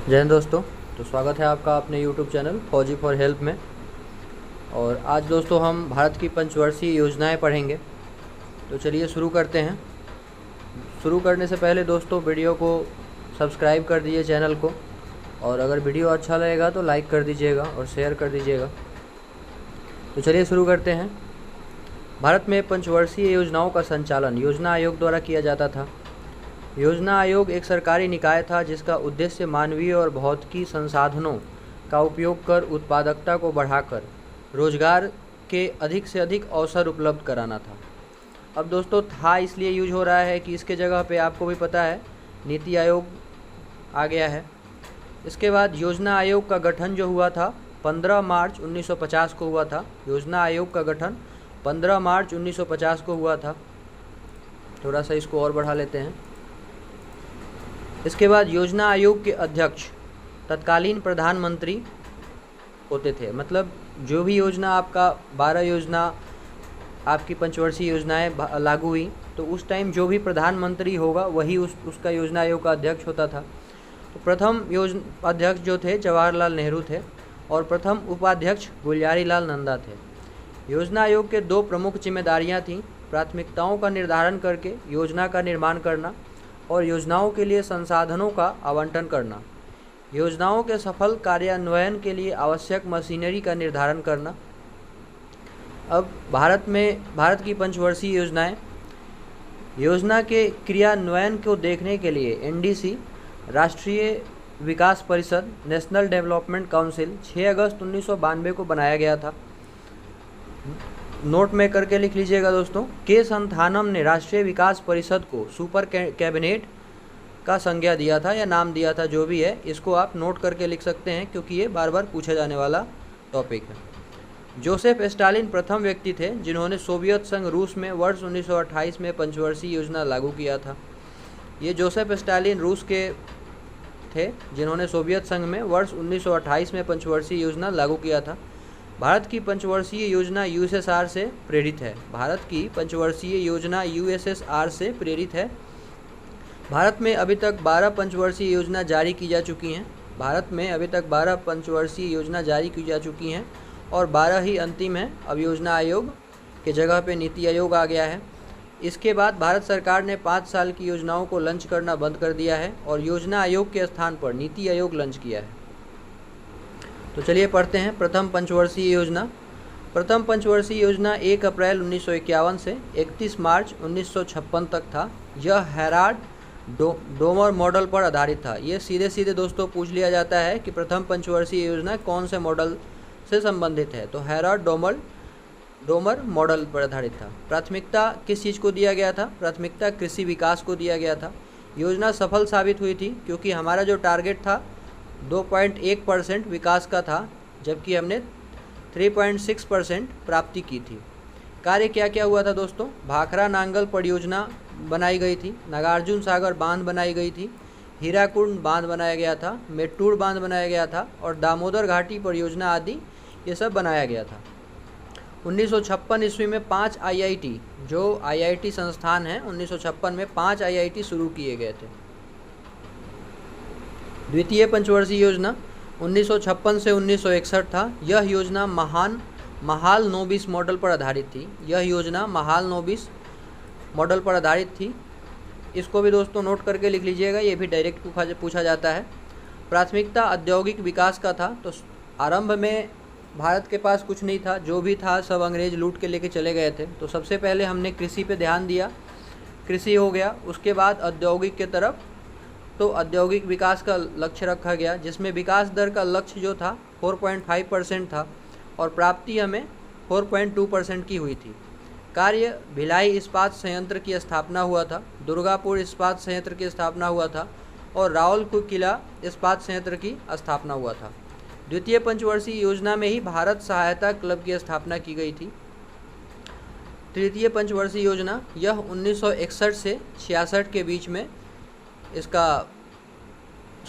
जय हिंद दोस्तों। तो स्वागत है आपका अपने YouTube चैनल फौजी फॉर हेल्प में। और आज दोस्तों हम भारत की पंचवर्षीय योजनाएं पढ़ेंगे। तो चलिए शुरू करते हैं। शुरू करने से पहले दोस्तों वीडियो को सब्सक्राइब कर दीजिए चैनल को, और अगर वीडियो अच्छा लगेगा तो लाइक कर दीजिएगा और शेयर कर दीजिएगा। तो चलिए शुरू करते हैं। भारत में पंचवर्षीय योजनाओं का संचालन योजना आयोग द्वारा किया जाता था। योजना आयोग एक सरकारी निकाय था जिसका उद्देश्य मानवीय और भौतिकी संसाधनों का उपयोग कर उत्पादकता को बढ़ाकर रोजगार के अधिक से अधिक अवसर उपलब्ध कराना था। अब दोस्तों था इसलिए यूज हो रहा है कि इसके जगह पे आपको भी पता है नीति आयोग आ गया है। इसके बाद योजना आयोग का गठन जो हुआ था 15 मार्च 1950 को हुआ था। योजना आयोग का गठन 15 मार्च 1950 को हुआ था। थोड़ा सा इसको और बढ़ा लेते हैं। इसके बाद योजना आयोग के अध्यक्ष तत्कालीन प्रधानमंत्री होते थे। मतलब जो भी योजना आपका 12 योजना आपकी पंचवर्षीय योजनाएं लागू हुई तो उस टाइम जो भी प्रधानमंत्री होगा वही उसका योजना आयोग का अध्यक्ष होता था। तो प्रथम योजना अध्यक्ष जो थे जवाहरलाल नेहरू थे और प्रथम उपाध्यक्ष गुलजारी लाल नंदा थे। योजना आयोग के दो प्रमुख जिम्मेदारियां थीं: प्राथमिकताओं का निर्धारण करके योजना का निर्माण करना और योजनाओं के लिए संसाधनों का आवंटन करना। योजनाओं के सफल कार्यान्वयन के लिए आवश्यक मशीनरी का निर्धारण करना। अब भारत की पंचवर्षीय योजनाएं, योजना के क्रियान्वयन को देखने के लिए एनडीसी राष्ट्रीय विकास परिषद नेशनल डेवलपमेंट काउंसिल 6 अगस्त 1992 को बनाया गया था। नोट में करके लिख लीजिएगा दोस्तों। के संथानम ने राष्ट्रीय विकास परिषद को सुपर कैबिनेट का संज्ञा दिया था या नाम दिया था, जो भी है इसको आप नोट करके लिख सकते हैं क्योंकि ये बार बार पूछा जाने वाला टॉपिक है। जोसेफ स्टालिन प्रथम व्यक्ति थे जिन्होंने सोवियत संघ रूस में वर्ष 1928 में पंचवर्षीय योजना लागू किया था। ये जोसेफ स्टालिन रूस के थे जिन्होंने सोवियत संघ में वर्ष 1928 में पंचवर्षीय योजना लागू किया था। भारत की पंचवर्षीय योजना यूएसएसआर से प्रेरित है। भारत की पंचवर्षीय योजना यूएसएसआर से प्रेरित है। भारत में अभी तक 12 पंचवर्षीय योजना जारी की जा चुकी हैं। भारत में अभी तक 12 पंचवर्षीय योजना जारी की जा चुकी हैं और 12 ही अंतिम हैं। अब योजना आयोग के जगह पे नीति आयोग आ गया है। इसके बाद भारत सरकार ने 5 साल की योजनाओं को लॉन्च करना बंद कर दिया है और योजना आयोग के स्थान पर नीति आयोग लॉन्च किया है। तो चलिए पढ़ते हैं प्रथम पंचवर्षीय योजना। प्रथम पंचवर्षीय योजना 1 अप्रैल 1951 से 31 मार्च 1956 तक था। यह हेराल्ड डोमर मॉडल पर आधारित था। ये सीधे सीधे दोस्तों पूछ लिया जाता है कि प्रथम पंचवर्षीय योजना कौन से मॉडल से संबंधित है, तो हेराल्ड डोमर मॉडल पर आधारित था। प्राथमिकता किस चीज़ को दिया गया था? प्राथमिकता कृषि विकास को दिया गया था। योजना सफल साबित हुई थी क्योंकि हमारा जो टारगेट था 2.1% विकास का था, जबकि हमने 3.6% प्राप्ति की थी। कार्य क्या क्या हुआ था दोस्तों? भाखरा नांगल परियोजना बनाई गई थी, नागार्जुन सागर बांध बनाई गई थी, हीराकुंड बांध बनाया गया था, मेट्टूर बांध बनाया गया था और दामोदर घाटी परियोजना आदि ये सब बनाया गया था। 1956 ईस्वी में 5 आईआईटी, जो आईआईटी संस्थान हैं, 1956 में 5 आईआईटी शुरू किए गए थे। द्वितीय पंचवर्षीय योजना 1956 से 1961 था। यह योजना महाल नोबिस मॉडल पर आधारित थी। यह योजना महाल नोबिस मॉडल पर आधारित थी। इसको भी दोस्तों नोट करके लिख लीजिएगा, ये भी डायरेक्ट पूछा जाता है। प्राथमिकता औद्योगिक विकास का था। तो आरंभ में भारत के पास कुछ नहीं था, जो भी था सब अंग्रेज लूट के लेके चले गए थे। तो सबसे पहले हमने कृषि पे ध्यान दिया, कृषि हो गया। उसके बाद औद्योगिक के तरफ, तो औद्योगिक विकास का लक्ष्य रखा गया जिसमें विकास दर का लक्ष्य जो था 4.5% था और प्राप्ति हमें 4.2% की हुई थी। कार्य भिलाई इस्पात संयंत्र की स्थापना हुआ था, दुर्गापुर इस्पात संयंत्र की स्थापना हुआ था और रावलकिला इस्पात संयंत्र की स्थापना हुआ था। द्वितीय पंचवर्षीय योजना में ही भारत सहायता क्लब की स्थापना की गई थी। तृतीय पंचवर्षीय योजना यह 1961 से 66 के बीच में इसका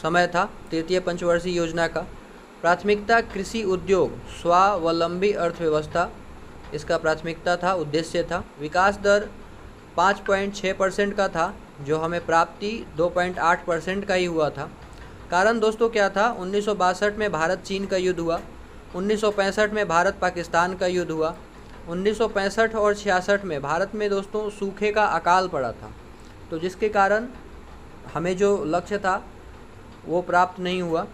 समय था। तृतीय पंचवर्षीय योजना का प्राथमिकता कृषि उद्योग स्वावलंबी अर्थव्यवस्था इसका प्राथमिकता था, उद्देश्य था। विकास दर 5.6% का था, जो हमें प्राप्ति 2.8% का ही हुआ था। कारण दोस्तों क्या था, 1962 में भारत चीन का युद्ध हुआ, 1965 में भारत पाकिस्तान का युद्ध हुआ, 1965 और 66 में भारत में दोस्तों सूखे का अकाल पड़ा था। तो जिसके कारण हमें जो लक्ष्य था वो प्राप्त नहीं हुआ,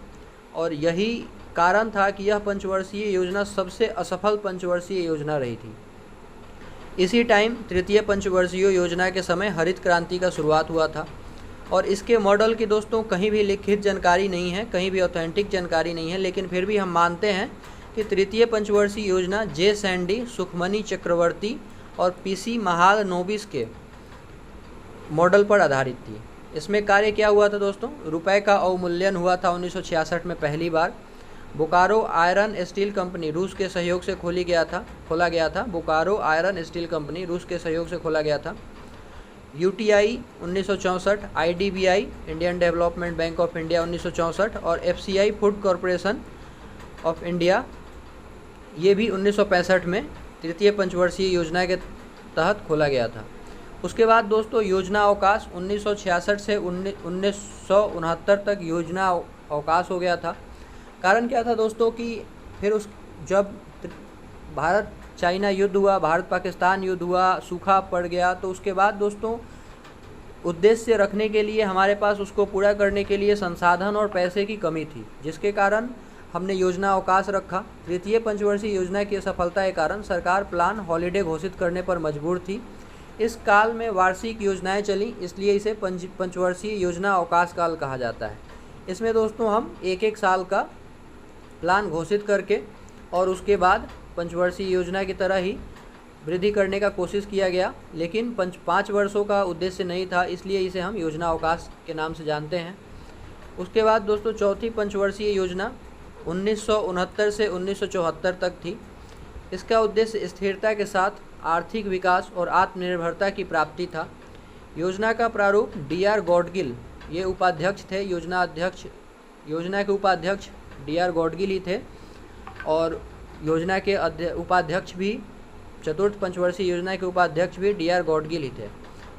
और यही कारण था कि यह पंचवर्षीय योजना सबसे असफल पंचवर्षीय योजना रही थी। इसी टाइम तृतीय पंचवर्षीय योजना के समय हरित क्रांति का शुरुआत हुआ था, और इसके मॉडल की दोस्तों कहीं भी लिखित जानकारी नहीं है, कहीं भी ऑथेंटिक जानकारी नहीं है, लेकिन फिर भी हम मानते हैं कि तृतीय पंचवर्षीय योजना जे सैंडी, सुखमनी चक्रवर्ती और पीसी महालनोबिस के मॉडल पर आधारित थी। इसमें कार्य क्या हुआ था दोस्तों, रुपए का अवमूल्यन हुआ था 1966 में पहली बार। बोकारो आयरन स्टील कंपनी रूस के सहयोग से खोला गया था। बोकारो आयरन स्टील कंपनी रूस के सहयोग से खोला गया था। UTI 1964, IDBI Indian development bank of India 1964 और FCI food corporation of India ये भी 1965 में तृतीय पंचवर्षीय योजना के तहत खोला गया था। उसके बाद दोस्तों योजना अवकाश 1966 से 1969 तक योजना अवकाश हो गया था। कारण क्या था दोस्तों कि फिर जब भारत चाइना युद्ध हुआ, भारत पाकिस्तान युद्ध हुआ, सूखा पड़ गया, तो उसके बाद दोस्तों उद्देश्य रखने के लिए हमारे पास उसको पूरा करने के लिए संसाधन और पैसे की कमी थी, जिसके कारण हमने योजना अवकाश रखा। तृतीय पंचवर्षीय योजना की असफलता के कारण सरकार प्लान हॉलीडे घोषित करने पर मजबूर थी। इस काल में वार्षिक योजनाएं चली, इसलिए इसे पंचवर्षीय योजना अवकाश काल कहा जाता है। इसमें दोस्तों हम एक एक साल का प्लान घोषित करके और उसके बाद पंचवर्षीय योजना की तरह ही वृद्धि करने का कोशिश किया गया, लेकिन 5 वर्षों का उद्देश्य नहीं था, इसलिए इसे हम योजना अवकाश के नाम से जानते हैं। उसके बाद दोस्तों चौथी पंचवर्षीय योजना 1969 से 1974 तक थी। इसका उद्देश्य स्थिरता के साथ आर्थिक विकास और आत्मनिर्भरता की प्राप्ति था। योजना का प्रारूप डी.आर. गॉडगिल ये उपाध्यक्ष थे। योजना के उपाध्यक्ष डी.आर. गॉडगिल ही थे, और योजना के उपाध्यक्ष भी, चतुर्थ पंचवर्षीय योजना के उपाध्यक्ष भी डी.आर. गॉडगिल ही थे,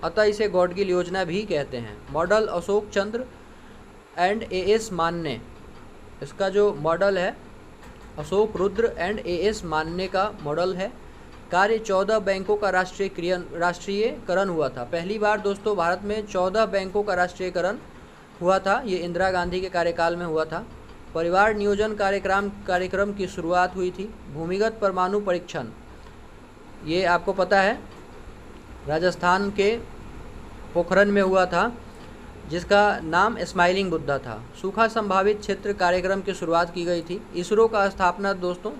अतः इसे गॉडगिल योजना भी कहते हैं। Model Ashok Chandra and AS. मान्य, इसका जो मॉडल है अशोक रुद्र एंड ए.एस. मान्य का मॉडल है। कार्य 14 बैंकों का राष्ट्रीयकरण हुआ था। पहली बार दोस्तों भारत में 14 बैंकों का राष्ट्रीयकरण हुआ था, ये इंदिरा गांधी के कार्यकाल में हुआ था। परिवार नियोजन कार्यक्रम की शुरुआत हुई थी। भूमिगत परमाणु परीक्षण, ये आपको पता है राजस्थान के पोखरन में हुआ था, जिसका नाम स्माइलिंग बुद्धा था। सूखा संभावित क्षेत्र कार्यक्रम की शुरुआत की गई थी। इसरो का स्थापना दोस्तों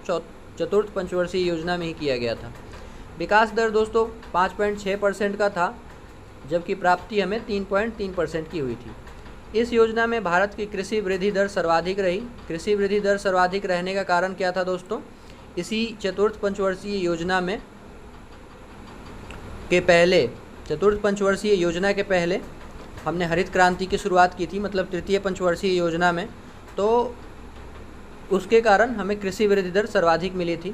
चतुर्थ पंचवर्षीय योजना में ही किया गया था। विकास दर दोस्तों 5.6% का था, जबकि प्राप्ति हमें 3.3% की हुई थी। इस योजना में भारत की कृषि वृद्धि दर सर्वाधिक रही। कृषि वृद्धि दर सर्वाधिक रहने का कारण क्या था दोस्तों, इसी चतुर्थ पंचवर्षीय योजना में चतुर्थ पंचवर्षीय योजना के पहले हमने हरित क्रांति की शुरुआत की थी, मतलब तृतीय पंचवर्षीय योजना में, तो उसके कारण हमें कृषि वृद्धि दर सर्वाधिक मिली थी।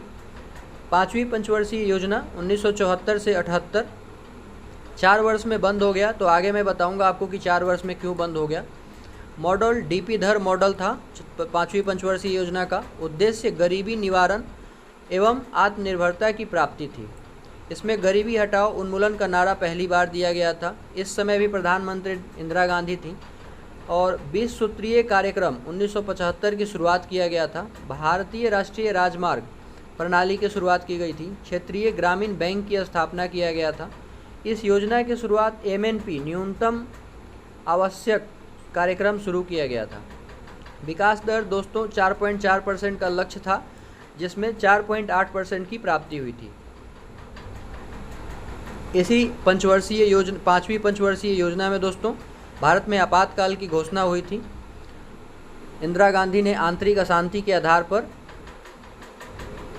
पाँचवीं पंचवर्षीय योजना 1974 से 78 4 वर्ष में बंद हो गया। तो आगे मैं बताऊंगा आपको कि 4 वर्ष में क्यों बंद हो गया। मॉडल डीपी धर मॉडल था पाँचवीं पंचवर्षीय योजना का। उद्देश्य गरीबी निवारण एवं आत्मनिर्भरता की प्राप्ति थी। इसमें गरीबी हटाओ उन्मूलन का नारा पहली बार दिया गया था। इस समय भी प्रधानमंत्री इंदिरा गांधी थी, और 20 सूत्रीय कार्यक्रम 1975 की शुरुआत किया गया था। भारतीय राष्ट्रीय राजमार्ग प्रणाली की शुरुआत की गई थी। क्षेत्रीय ग्रामीण बैंक की स्थापना किया गया था। इस योजना की शुरुआत एमएनपी न्यूनतम आवश्यक कार्यक्रम शुरू किया गया था। विकास दर दोस्तों 4.4% का लक्ष्य था, जिसमें 4.8% की प्राप्ति हुई थी। इसी पाँचवीं पंचवर्षीय योजना में दोस्तों भारत में आपातकाल की घोषणा हुई थी। इंदिरा गांधी ने आंतरिक अशांति के आधार पर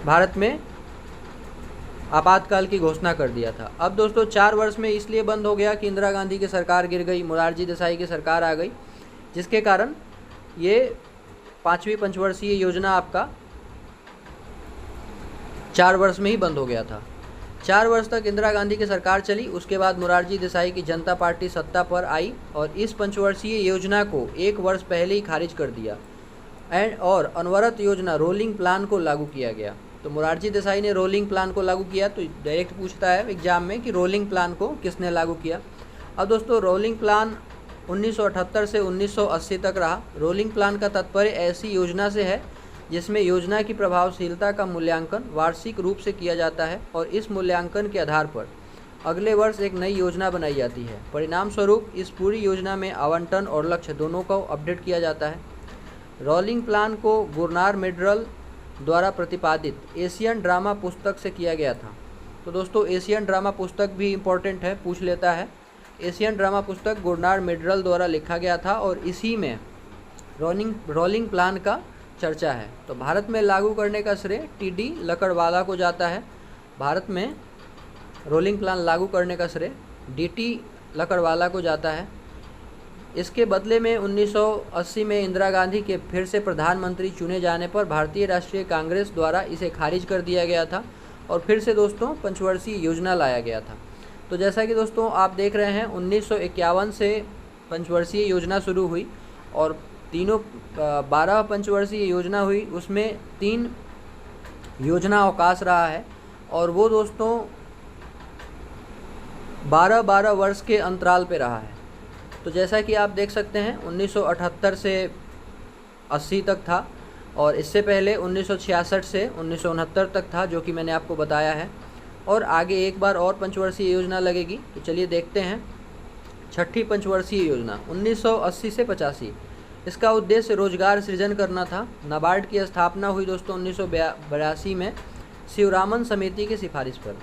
भारत में आपातकाल की घोषणा कर दिया था। अब दोस्तों 4 वर्ष में इसलिए बंद हो गया कि इंदिरा गांधी की सरकार गिर गई, मोरारजी देसाई की सरकार आ गई, जिसके कारण ये पाँचवीं पंचवर्षीय योजना आपका 4 वर्ष में ही बंद हो गया था। 4 वर्ष तक इंदिरा गांधी की सरकार चली, उसके बाद मोरारजी देसाई की जनता पार्टी सत्ता पर आई और इस पंचवर्षीय योजना को 1 वर्ष पहले ही खारिज कर दिया और अनवरत योजना रोलिंग प्लान को लागू किया गया। तो मोरारजी देसाई ने रोलिंग प्लान को लागू किया, तो डायरेक्ट पूछता है एग्जाम में कि रोलिंग प्लान को किसने लागू किया। अब दोस्तों रोलिंग प्लान 1978 से 1980 तक रहा। रोलिंग प्लान का तात्पर्य ऐसी योजना से है जिसमें योजना की प्रभावशीलता का मूल्यांकन वार्षिक रूप से किया जाता है और इस मूल्यांकन के आधार पर अगले वर्ष एक नई योजना बनाई जाती है। परिणाम स्वरूप इस पूरी योजना में आवंटन और लक्ष्य दोनों को अपडेट किया जाता है। रोलिंग प्लान को गुरनार मिडरल द्वारा प्रतिपादित एशियन ड्रामा पुस्तक से किया गया था। तो दोस्तों एशियन ड्रामा पुस्तक भी इम्पोर्टेंट है, पूछ लेता है। एशियन ड्रामा पुस्तक गुरनार मिडरल द्वारा लिखा गया था और इसी में रोलिंग प्लान का चर्चा है। तो भारत में लागू करने का श्रेय टीडी लकड़वाला को जाता है। भारत में रोलिंग प्लान लागू करने का श्रेय डीटी लकड़वाला को जाता है। इसके बदले में 1980 में इंदिरा गांधी के फिर से प्रधानमंत्री चुने जाने पर भारतीय राष्ट्रीय कांग्रेस द्वारा इसे खारिज कर दिया गया था और फिर से दोस्तों पंचवर्षीय योजना लाया गया था। तो जैसा कि दोस्तों आप देख रहे हैं 1951 से पंचवर्षीय योजना शुरू हुई और 12 पंचवर्षीय योजना हुई, उसमें 3 योजना अवकाश रहा है और वो दोस्तों 12-12 वर्ष के अंतराल पे रहा है। तो जैसा कि आप देख सकते हैं 1978 से 80 तक था और इससे पहले 1966 से 1969 तक था, जो कि मैंने आपको बताया है। और आगे एक बार और पंचवर्षीय योजना लगेगी। तो चलिए देखते हैं। छठी पंचवर्षीय योजना 1980 से 85। इसका उद्देश्य रोजगार सृजन करना था। नाबार्ड की स्थापना हुई दोस्तों 1982 में शिवरामन समिति की सिफारिश पर।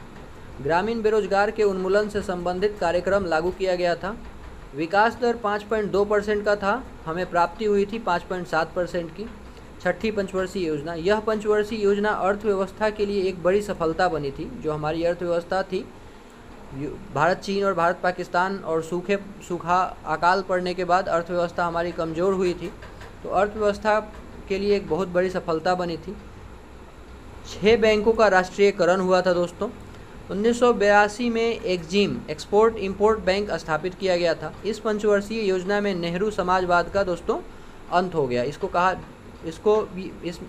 ग्रामीण बेरोजगार के उन्मूलन से संबंधित कार्यक्रम लागू किया गया था। विकास दर 5.2% का था, हमें प्राप्ति हुई थी 5.7% की। छठी पंचवर्षीय योजना, यह पंचवर्षीय योजना अर्थव्यवस्था के लिए एक बड़ी सफलता बनी थी। जो हमारी अर्थव्यवस्था थी, भारत चीन और भारत पाकिस्तान और सूखा अकाल पड़ने के बाद अर्थव्यवस्था हमारी कमज़ोर हुई थी, तो अर्थव्यवस्था के लिए एक बहुत बड़ी सफलता बनी थी। 6 बैंकों का राष्ट्रीयकरण हुआ था दोस्तों। 1982 में एक्जिम एक्सपोर्ट इंपोर्ट बैंक स्थापित किया गया था। इस पंचवर्षीय योजना में नेहरू समाजवाद का दोस्तों अंत हो गया।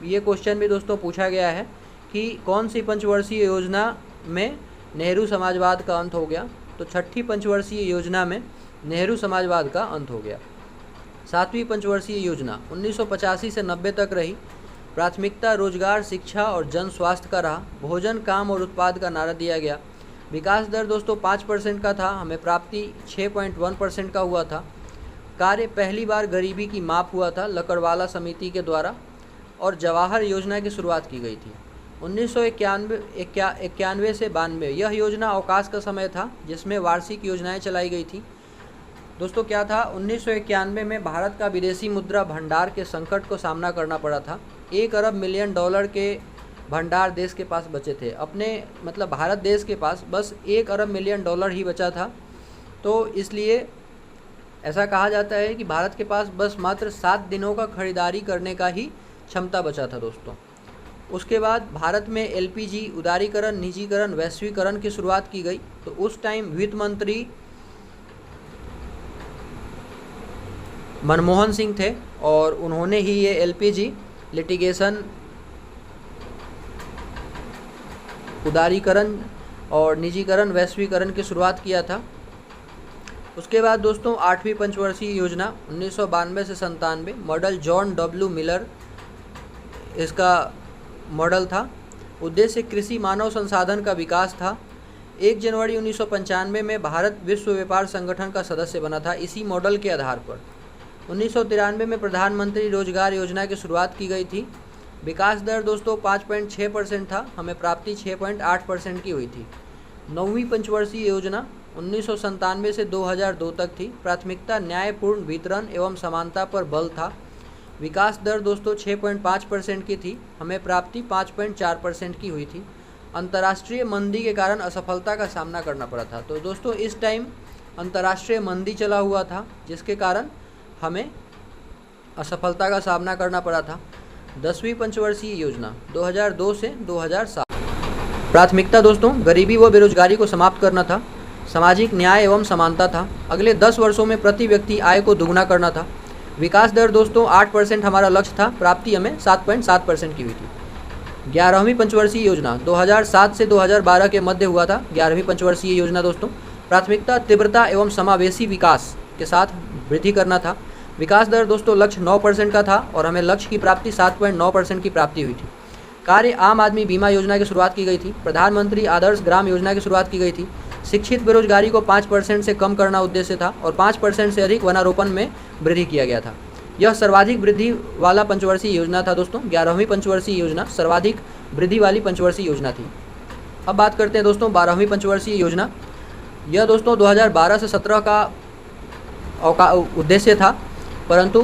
ये क्वेश्चन भी दोस्तों पूछा गया है कि कौन सी पंचवर्षीय योजना में नेहरू समाजवाद का अंत हो गया। तो छठी पंचवर्षीय योजना में नेहरू समाजवाद का अंत हो गया। 7वीं पंचवर्षीय योजना 1985 से 90 तक रही। प्राथमिकता रोजगार, शिक्षा और जन स्वास्थ्य का रहा। भोजन, काम और उत्पाद का नारा दिया गया। विकास दर दोस्तों 5% का था, हमें प्राप्ति 6.1% का हुआ था। कार्य पहली बार गरीबी की माप हुआ था लकड़वाला समिति के द्वारा और जवाहर योजना की शुरुआत की गई थी 1991 से 92। यह योजना अवकाश का समय था जिसमें वार्षिक योजनाएं चलाई गई थी। दोस्तों क्या था, 1991 में भारत का विदेशी मुद्रा भंडार के संकट को सामना करना पड़ा था। 1 अरब मिलियन डॉलर के भंडार देश के पास बचे थे। भारत देश के पास बस 1 अरब मिलियन डॉलर ही बचा था। तो इसलिए ऐसा कहा जाता है कि भारत के पास बस मात्र 7 दिनों का खरीदारी करने का ही क्षमता बचा था दोस्तों। उसके बाद भारत में एलपीजी उदारीकरण, निजीकरण, वैश्वीकरण की शुरुआत की गई। तो उस टाइम वित्त मंत्री मनमोहन सिंह थे और उन्होंने ही ये एलपीजी लिटिगेशन, उदारीकरण और निजीकरण, वैश्वीकरण की शुरुआत किया था। उसके बाद दोस्तों 8वीं पंचवर्षीय योजना 1992 से 97। मॉडल जॉन डब्ल्यू मिलर इसका मॉडल था। उद्देश्य कृषि मानव संसाधन का विकास था। 1 जनवरी 1995 में भारत विश्व व्यापार संगठन का सदस्य बना था इसी मॉडल के आधार पर। 1993 में प्रधानमंत्री रोजगार योजना की शुरुआत की गई थी। विकास दर दोस्तों 5.6% था, हमें प्राप्ति 6.8% की हुई थी। 9वीं पंचवर्षीय योजना 1997 से 2002 तक थी। प्राथमिकता न्यायपूर्ण वितरण एवं समानता पर बल था। विकास दर दोस्तों 6.5% की थी, हमें प्राप्ति 5.4% की हुई थी। अंतर्राष्ट्रीय मंदी के कारण असफलता का सामना करना पड़ा था। तो दोस्तों इस टाइम अंतर्राष्ट्रीय मंदी चला हुआ था जिसके कारण हमें असफलता का सामना करना पड़ा था। 10वीं पंचवर्षीय योजना 2002 से 2007। प्राथमिकता दोस्तों गरीबी व बेरोजगारी को समाप्त करना था। सामाजिक न्याय एवं समानता था। अगले 10 वर्षों में प्रति व्यक्ति आय को दुगना करना था। विकास दर दोस्तों 8% हमारा लक्ष्य था, प्राप्ति हमें 7.7% की हुई थी। 11वीं पंचवर्षीय योजना 2007 से 2012 के मध्य हुआ था। 11वीं पंचवर्षीय योजना दोस्तों प्राथमिकता तीव्रता एवं समावेशी विकास के साथ वृद्धि करना था। विकास दर दोस्तों लक्ष्य 9% का था और हमें लक्ष्य की प्राप्ति 7.9% की प्राप्ति हुई थी। कार्य आम आदमी बीमा योजना की शुरुआत की गई थी। प्रधानमंत्री आदर्श ग्राम योजना की शुरुआत की गई थी। शिक्षित बेरोजगारी को 5% से कम करना उद्देश्य था और 5% से अधिक वनारोपण में वृद्धि किया गया था। यह सर्वाधिक वृद्धि वाला पंचवर्षीय योजना था दोस्तों। 11वीं पंचवर्षीय योजना सर्वाधिक वृद्धि वाली पंचवर्षीय योजना थी। अब बात करते हैं दोस्तों 12वीं पंचवर्षीय योजना। यह दोस्तों 2012 से 17 का उद्देश्य था, परंतु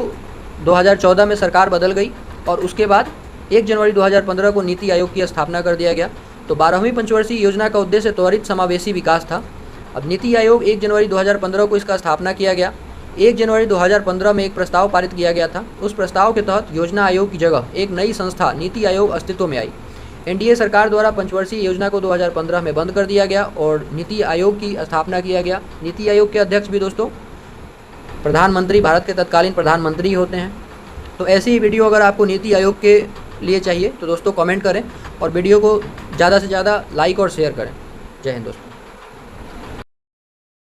2014 में सरकार बदल गई और उसके बाद 1 जनवरी 2015 को नीति आयोग की स्थापना कर दिया गया। तो 12वीं पंचवर्षीय योजना का उद्देश्य त्वरित समावेशी विकास था। अब नीति आयोग 1 जनवरी 2015 को इसका स्थापना किया गया। 1 जनवरी 2015 में एक प्रस्ताव पारित किया गया था। उस प्रस्ताव के तहत योजना आयोग की जगह एक नई संस्था नीति आयोग अस्तित्व में आई। एनडीए सरकार द्वारा पंचवर्षीय योजना को 2015 में बंद कर दिया गया और नीति आयोग की स्थापना किया गया। नीति आयोग के अध्यक्ष भी दोस्तों प्रधानमंत्री, भारत के तत्कालीन प्रधानमंत्री होते हैं। तो ऐसी ही वीडियो अगर आपको नीति आयोग के लिए चाहिए तो दोस्तों कमेंट करें और वीडियो को ज़्यादा से ज़्यादा लाइक और शेयर करें। जय हिंद दोस्तों।